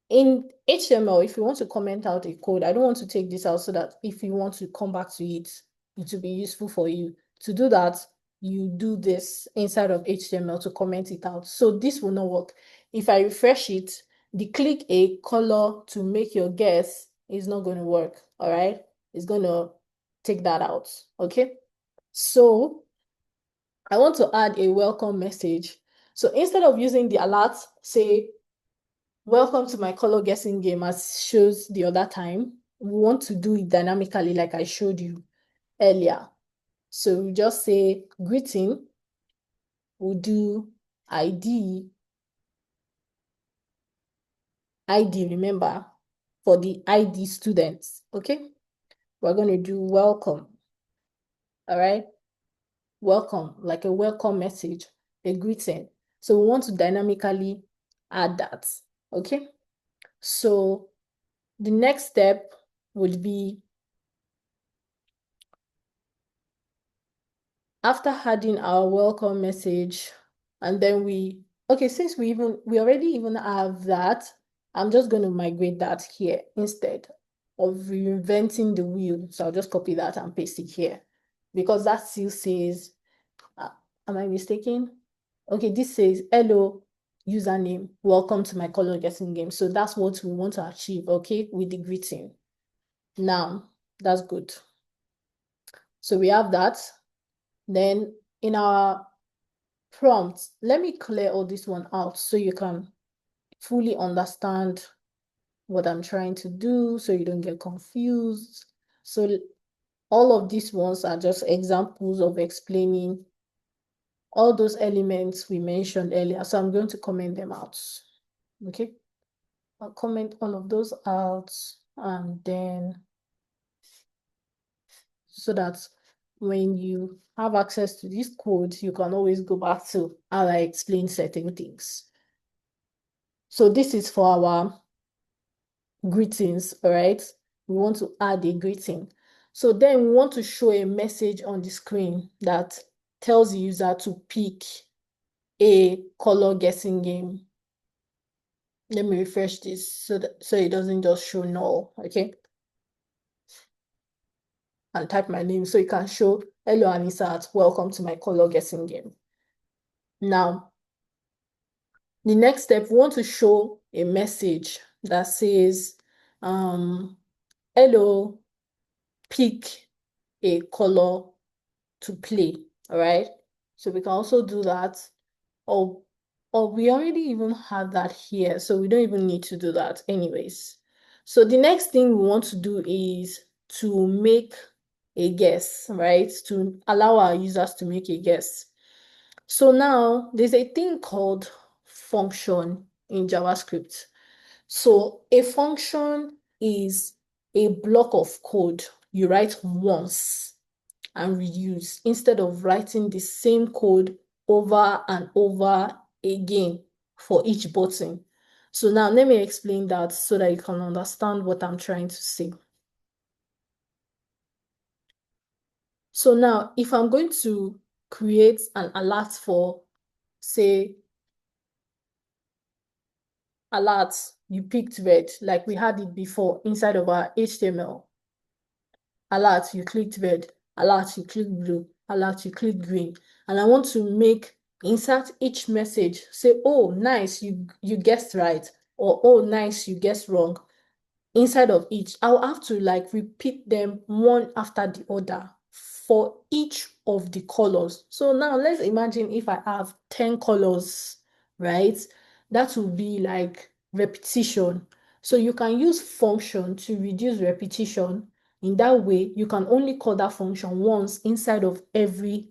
in HTML, if you want to comment out a code, I don't want to take this out so that if you want to come back to it, it will be useful for you. To do that, you do this inside of HTML to comment it out. So this will not work. If I refresh it, the click a color to make your guess is not going to work, all right? It's going to take that out, okay? So I want to add a welcome message. So instead of using the alert, say, welcome to my color guessing game, as shows the other time, we want to do it dynamically like I showed you earlier. So we just say greeting, we'll do ID, remember, for the ID students, okay? We're going to do welcome, all right? Welcome, like a welcome message, a greeting. So we want to dynamically add that, okay? So the next step would be, after adding our welcome message, and then okay, since we already even have that, I'm just going to migrate that here instead of reinventing the wheel. So I'll just copy that and paste it here, because that still says, am I mistaken? Okay, this says, hello, username, welcome to my color guessing game. So that's what we want to achieve, okay, with the greeting. Now, that's good. So we have that. Then in our prompt, let me clear all this one out so you can fully understand what I'm trying to do, so you don't get confused. So all of these ones are just examples of explaining all those elements we mentioned earlier. So I'm going to comment them out. Okay, I'll comment all of those out, and then so that when you have access to this code, you can always go back to how I explain certain things. So this is for our greetings, all right? We want to add a greeting. So then we want to show a message on the screen that tells the user to pick a color guessing game. Let me refresh this so it doesn't just show null, okay? And type my name so it can show, hello Anisat, welcome to my color guessing game. Now, the next step, we want to show a message that says, hello, pick a color to play, all right? So we can also do that, or we already even have that here, so we don't even need to do that anyways. So the next thing we want to do is to make a guess, right? To allow our users to make a guess. So now there's a thing called function in JavaScript. So a function is a block of code you write once and reuse instead of writing the same code over and over again for each button. So now let me explain that so that you can understand what I'm trying to say. So now if I'm going to create an alert for, say, alert, you picked red, like we had it before inside of our HTML. Alert, you clicked red. Alert, you click blue. Alert, you click green. And I want to insert each message, say, oh, nice, you guessed right, or oh, nice, you guessed wrong. Inside of each, I'll have to like repeat them one after the other for each of the colors. So now let's imagine if I have 10 colors, right? That will be like repetition. So you can use function to reduce repetition. In that way, you can only call that function once inside of every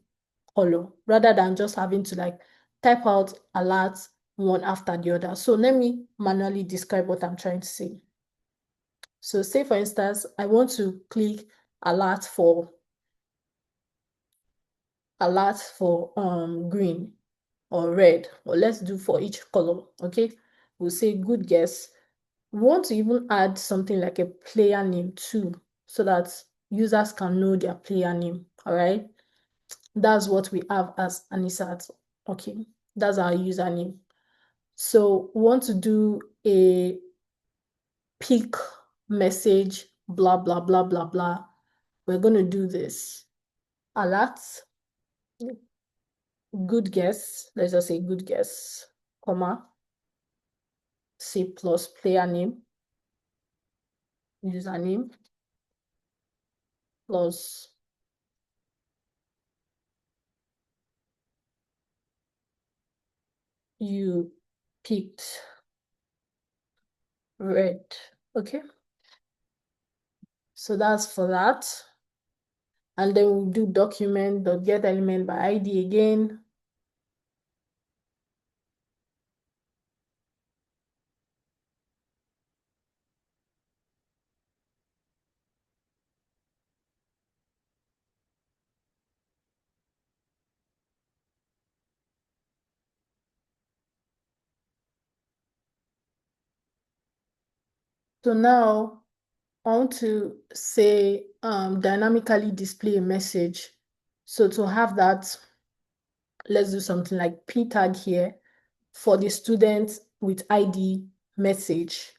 color, rather than just having to like type out alerts one after the other. So let me manually describe what I'm trying to say. So say for instance, I want to click alert for green or red, or let's do for each color, okay? We'll say good guess. We want to even add something like a player name too, so that users can know their player name, all right? That's what we have as Anisat, okay? That's our username. So we want to do a pick message, blah, blah, blah, blah, blah. We're going to do this. Alert, good guess. Let's just say good guess, comma, C plus player name, username, plus you picked red. Okay. So that's for that. And then we'll do document.get element by ID again. So now I want to say dynamically display a message. So to have that, let's do something like p tag here for the student with ID message.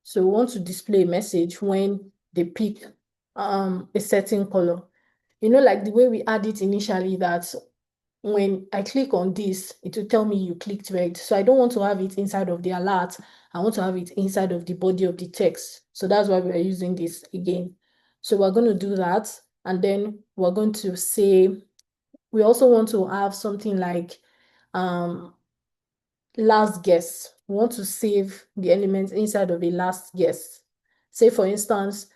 So we want to display a message when they pick a certain color. You know, like the way we add it initially, that when I click on this, it will tell me you clicked red. So I don't want to have it inside of the alert. I want to have it inside of the body of the text. So that's why we're using this again. So we're going to do that. And then we're going to say, we also want to have something like last guess. We want to save the elements inside of a last guess. Say, for instance,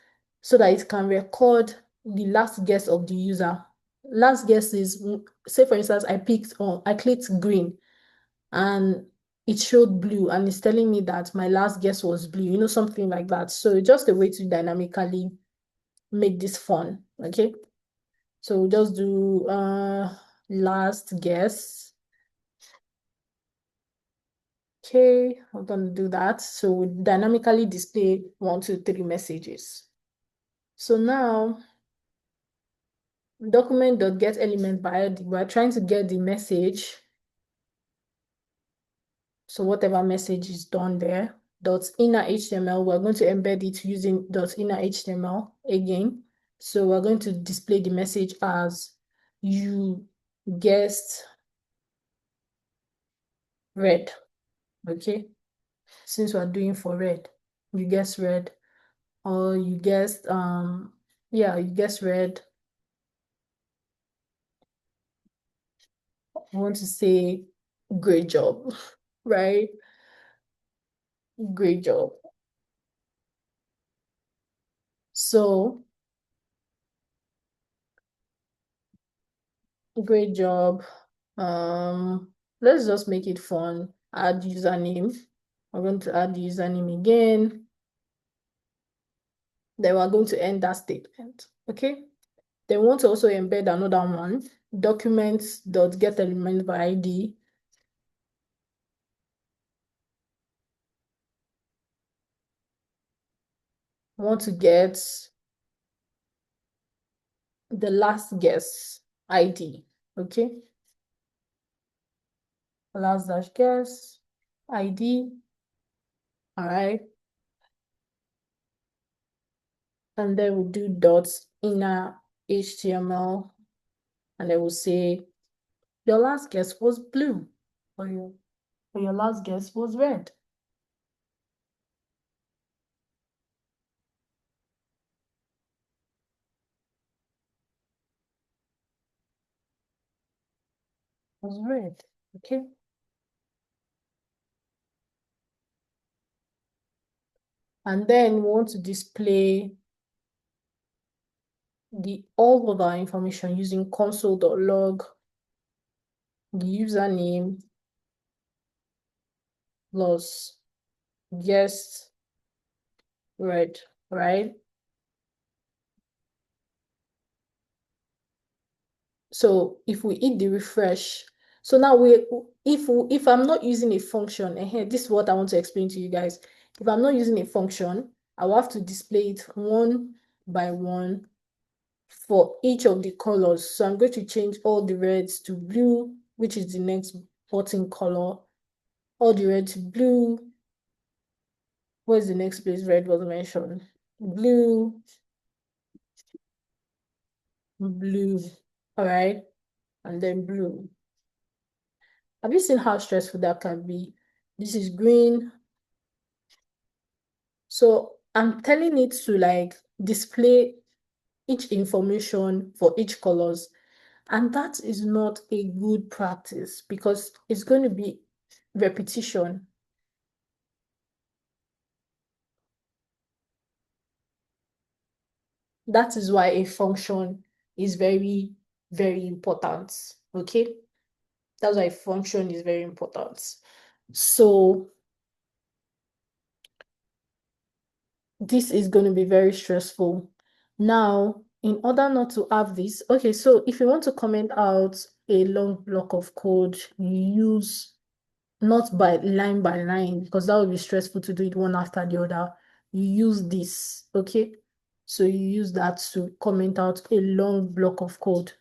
so that it can record the last guess of the user. Last guess is, say, for instance, I clicked green and it showed blue and it's telling me that my last guess was blue, you know, something like that. So just a way to dynamically make this fun, okay? So we'll just do last guess. Okay, I'm gonna do that. So we dynamically display 1, 2, 3 messages. So now document.getElement by ID, we're trying to get the message. So whatever message is done there, .inner HTML, we're going to embed it using .inner HTML again. So we're going to display the message as you guessed red, okay? Since we're doing for red, you guessed red, or you guessed, yeah, you guessed red. I want to say great job, right? Great job. So, great job. Let's just make it fun. Add username. We're going to add the username again. Then we're going to end that statement. Okay. Then we want to also embed another one. Documents.getElement by ID. I want to get the last guess ID. Okay. Last dash guess ID. All right. And then we'll do dots inner HTML. And then we'll say your last guess was blue, or your last guess was red. Was red. Okay. And then we want to display all of our information using console.log, the username plus guess red, right? So if we hit the refresh, so now if I'm not using a function, and here this is what I want to explain to you guys. If I'm not using a function, I will have to display it one by one for each of the colors. So I'm going to change all the reds to blue, which is the next button color. All the red to blue. Where's the next place red was mentioned? Blue, blue, all right, and then blue. Have you seen how stressful that can be? This is green. So I'm telling it to like display each information for each colors. And that is not a good practice because it's going to be repetition. That is why a function is very, very important. Okay? That's why a function is very important. So this is going to be very stressful. Now, in order not to have this, okay, so if you want to comment out a long block of code, you use not by line because that would be stressful to do it one after the other. you use this, okay? So you use that to comment out a long block of code.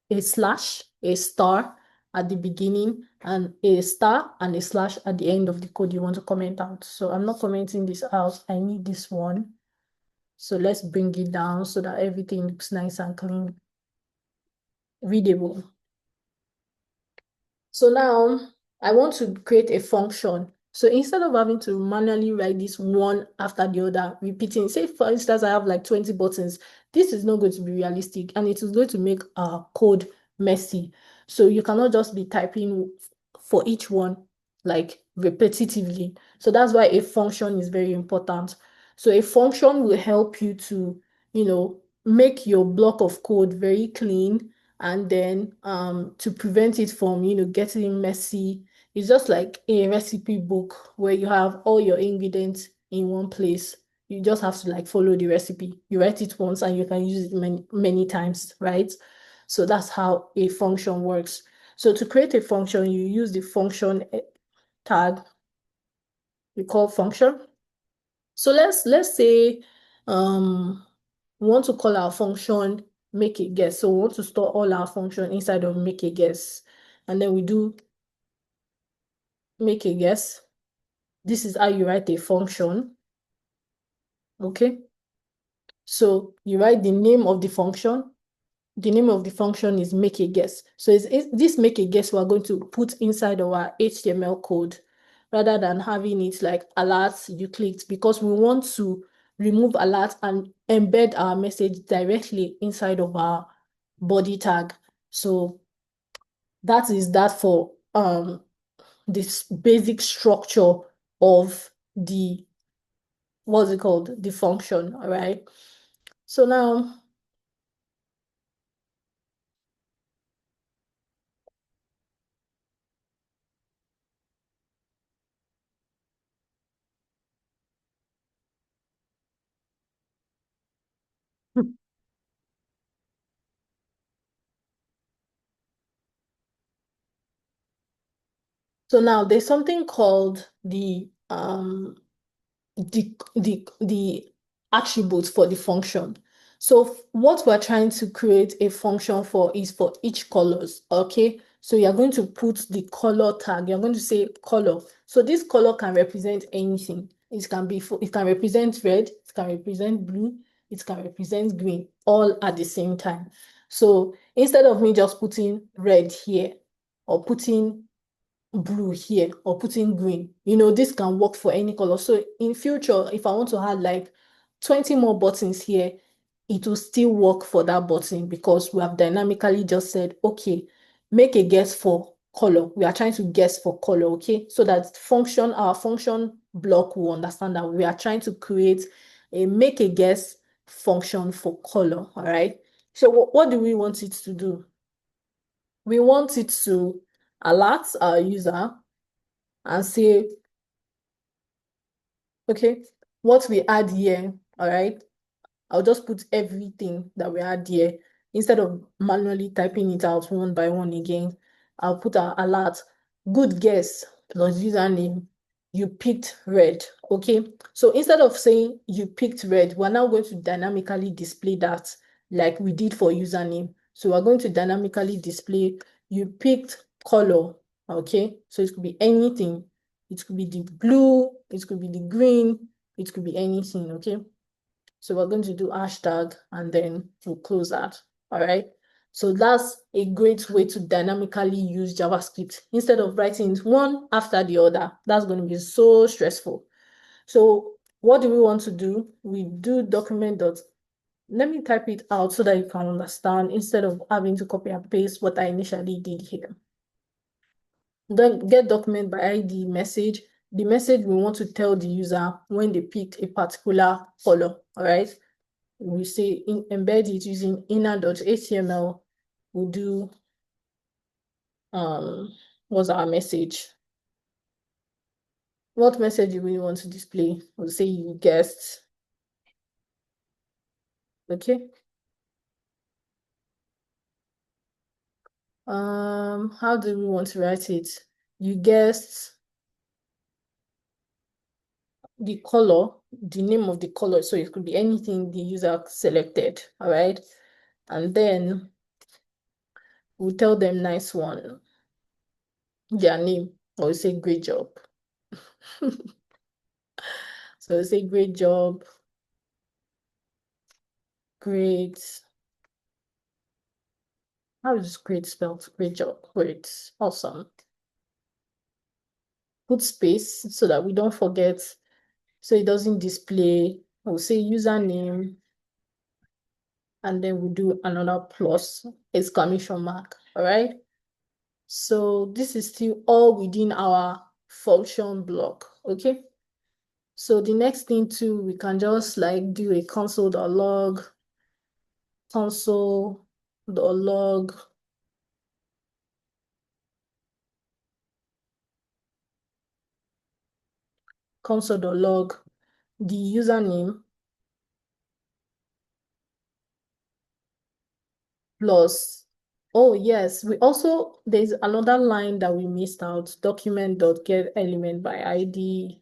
A slash, a star at the beginning, and a star and a slash at the end of the code you want to comment out. So I'm not commenting this out. I need this one. So let's bring it down so that everything looks nice and clean, readable. So now I want to create a function. So instead of having to manually write this one after the other, repeating, say for instance, I have like 20 buttons, this is not going to be realistic and it is going to make our code messy. So you cannot just be typing for each one like repetitively. So that's why a function is very important. So a function will help you to, make your block of code very clean, and then to prevent it from getting messy. It's just like a recipe book where you have all your ingredients in one place. You just have to like follow the recipe. You write it once and you can use it many times, right? So that's how a function works. So to create a function, you use the function tag we call function. So let's say we want to call our function make a guess. So we want to store all our function inside of make a guess. And then we do make a guess. This is how you write a function. Okay. So you write the name of the function. The name of the function is make a guess. So it's this make a guess we're going to put inside our HTML code rather than having it like alerts you clicked, because we want to remove alerts and embed our message directly inside of our body tag. So that is that for this basic structure of the what's it called? The function, all right? So now there's something called the attributes for the function. So what we're trying to create a function for is for each colors, okay? So you're going to put the color tag. You're going to say color. So this color can represent anything. It can represent red, it can represent blue, it can represent green, all at the same time. So instead of me just putting red here or putting blue here or putting green, this can work for any color. So in future, if I want to add like 20 more buttons here, it will still work for that button because we have dynamically just said, okay, make a guess for color. We are trying to guess for color, okay? So that our function block will understand that we are trying to create a make a guess function for color, all right? So what do we want it to do? We want it to alert our user and say, okay, what we add here, all right, I'll just put everything that we add here. Instead of manually typing it out one by one again, I'll put our alert, good guess, plus username, you picked red, okay? So instead of saying you picked red, we're now going to dynamically display that like we did for username. So we're going to dynamically display you picked color, okay? So it could be anything. It could be the blue, it could be the green, it could be anything, okay? So we're going to do hashtag and then we'll close that, all right? So that's a great way to dynamically use JavaScript instead of writing it one after the other. That's going to be so stressful. So what do we want to do? We do document dot. Let me type it out so that you can understand instead of having to copy and paste what I initially did here. Then get document by ID message. The message we want to tell the user when they picked a particular color, all right? We say embed it using inner.html. We'll do what's our message? What message do we want to display? We'll say you guessed. Okay. How do we want to write it? You guessed the color. the name of the color. So it could be anything the user selected, all right? And then we'll tell them nice one, their name, or we say great job. So we say great job, great. How is great spelled? Great job, great, awesome. Put space so that we don't forget, so it doesn't display. We'll say username, and then we'll do another plus exclamation mark, all right? So this is still all within our function block, okay? So the next thing too, we can just like do a console.log, console.log, console.log, the username plus, oh yes, we also, there's another line that we missed out, document.getElementById.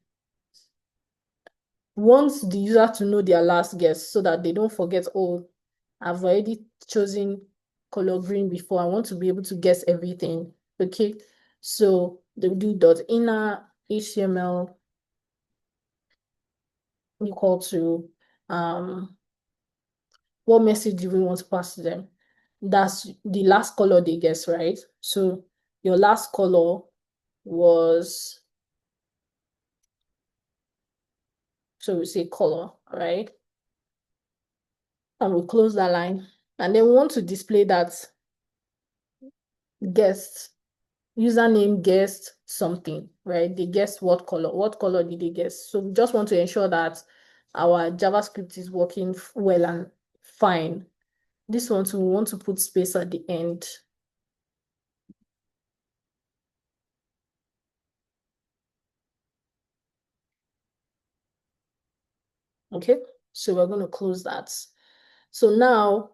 Wants the user to know their last guess so that they don't forget, oh, I've already chosen color green before. I want to be able to guess everything. Okay. So they do .inner HTML equal to what message do we want to pass to them? That's the last color they guess, right? So your last color was, so we say color, right? And we close that line. And then we want to display that guessed, username guessed something, right? They guessed what color. What color did they guess? So we just want to ensure that our JavaScript is working well and fine. This one too, we want to put space at the end. Okay, so we're going to close that. So now,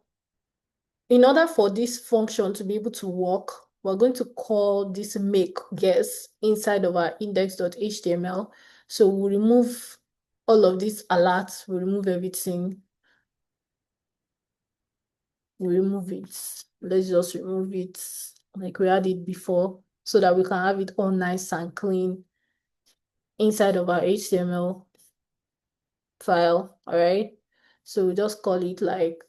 in order for this function to be able to work, we're going to call this make guess inside of our index.html. So we'll remove all of these alerts, we'll remove everything. We remove it. Let's just remove it like we had it before so that we can have it all nice and clean inside of our HTML file, all right? So we just call it like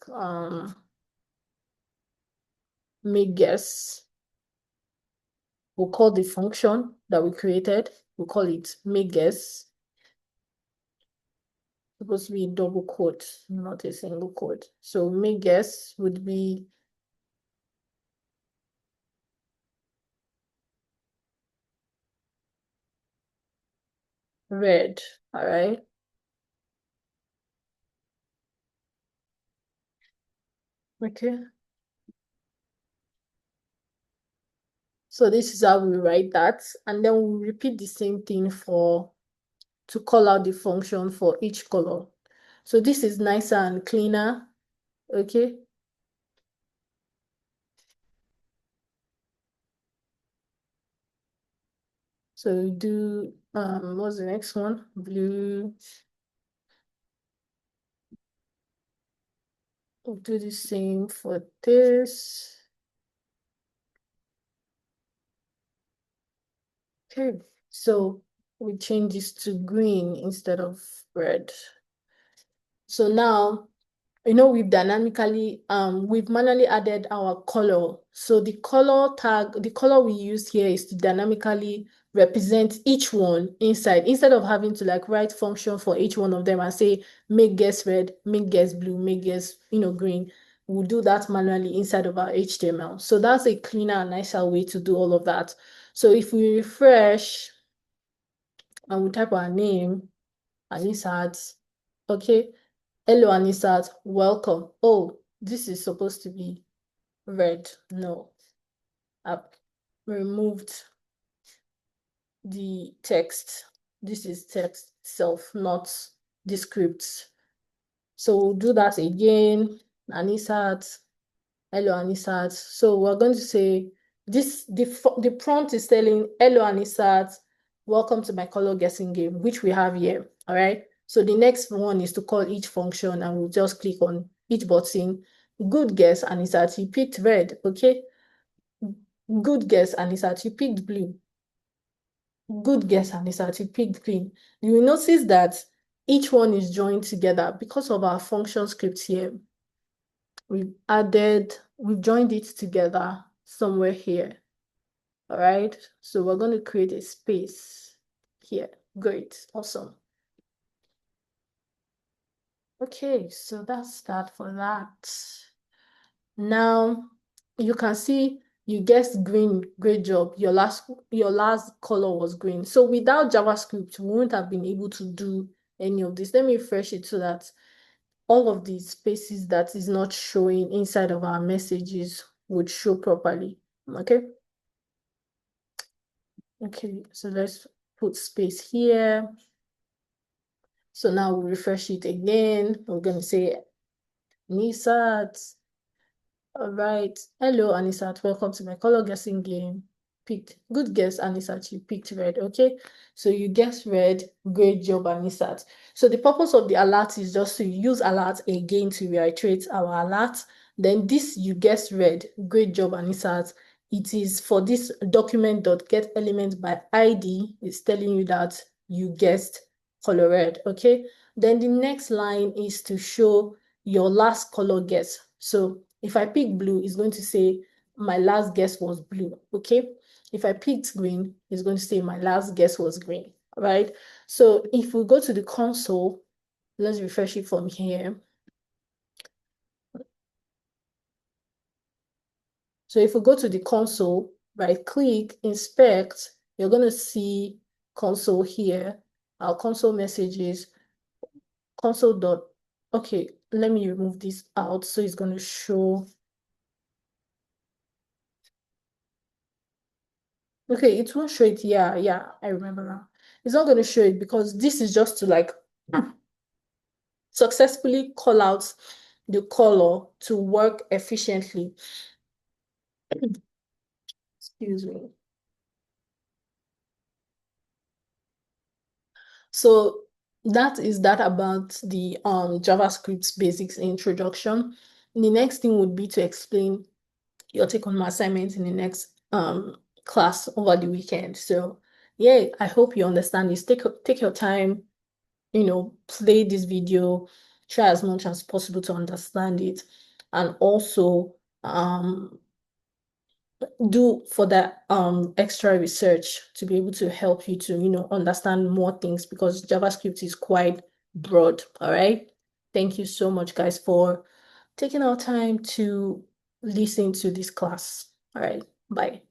make guess. We'll call the function that we created, we'll call it make guess. Supposed to be a double quote, not a single quote. So make guess would be red, all right? Okay. So this is how we write that. And then we'll repeat the same thing to call out the function for each color. So this is nicer and cleaner, okay? So we do, what's the next one? Blue. We'll do the same for this. Okay, so we change this to green instead of red. So now, you know, we've manually added our color. So the color tag, the color we use here is to dynamically represent each one inside, instead of having to like write function for each one of them and say, make guess red, make guess blue, make guess, green. We'll do that manually inside of our HTML. So that's a cleaner and nicer way to do all of that. So if we refresh and we type our name, Anisat, okay, hello Anisat, welcome. Oh, this is supposed to be red. No, I've removed the text. This is text itself, not the script. So we'll do that again. Anisat, hello Anisat. So we're going to say this, the prompt is telling hello Anisat, welcome to my color guessing game, which we have here. All right. So the next one is to call each function, and we'll just click on each button. Good guess, Anisat, you picked red, okay? Good guess, Anisat, you picked blue. Good guess, Anisat, you picked green. You will notice that each one is joined together because of our function script here. We've joined it together somewhere here. All right, so we're going to create a space here. Great, awesome. Okay, so that's that for that. Now you can see you guessed green. Great job. Your last color was green. So without JavaScript, we wouldn't have been able to do any of this. Let me refresh it so that all of these spaces that is not showing inside of our messages would show properly. Okay. Okay, so let's put space here. So now we'll refresh it again. We're going to say Nisat. All right. Hello, Anisat. Welcome to my color guessing game. Picked. Good guess, Anisat. You picked red. Okay. So you guessed red. Great job, Anisat. So the purpose of the alert is just to use alert again to reiterate our alert. Then this you guessed red. Great job, Anisat. It is for this document.getElement by ID. It's telling you that you guessed color red. Okay. Then the next line is to show your last color guess. So if I pick blue, it's going to say my last guess was blue, okay? If I picked green, it's going to say my last guess was green, right? So if we go to the console, let's refresh it from here. So if we go to the console, right click, inspect, you're going to see console here, our console messages, console dot, okay, let me remove this out. So it's going to show. Okay, it won't show it. Yeah, I remember now. It's not going to show it because this is just to like successfully call out the color to work efficiently. Excuse me. So that is that about the JavaScript basics introduction. The next thing would be to explain your take on my assignment in the next class over the weekend. So yeah, I hope you understand this. Take your time, play this video, try as much as possible to understand it, and also do for that extra research to be able to help you to understand more things, because JavaScript is quite broad. All right, thank you so much, guys, for taking our time to listen to this class. All right, bye.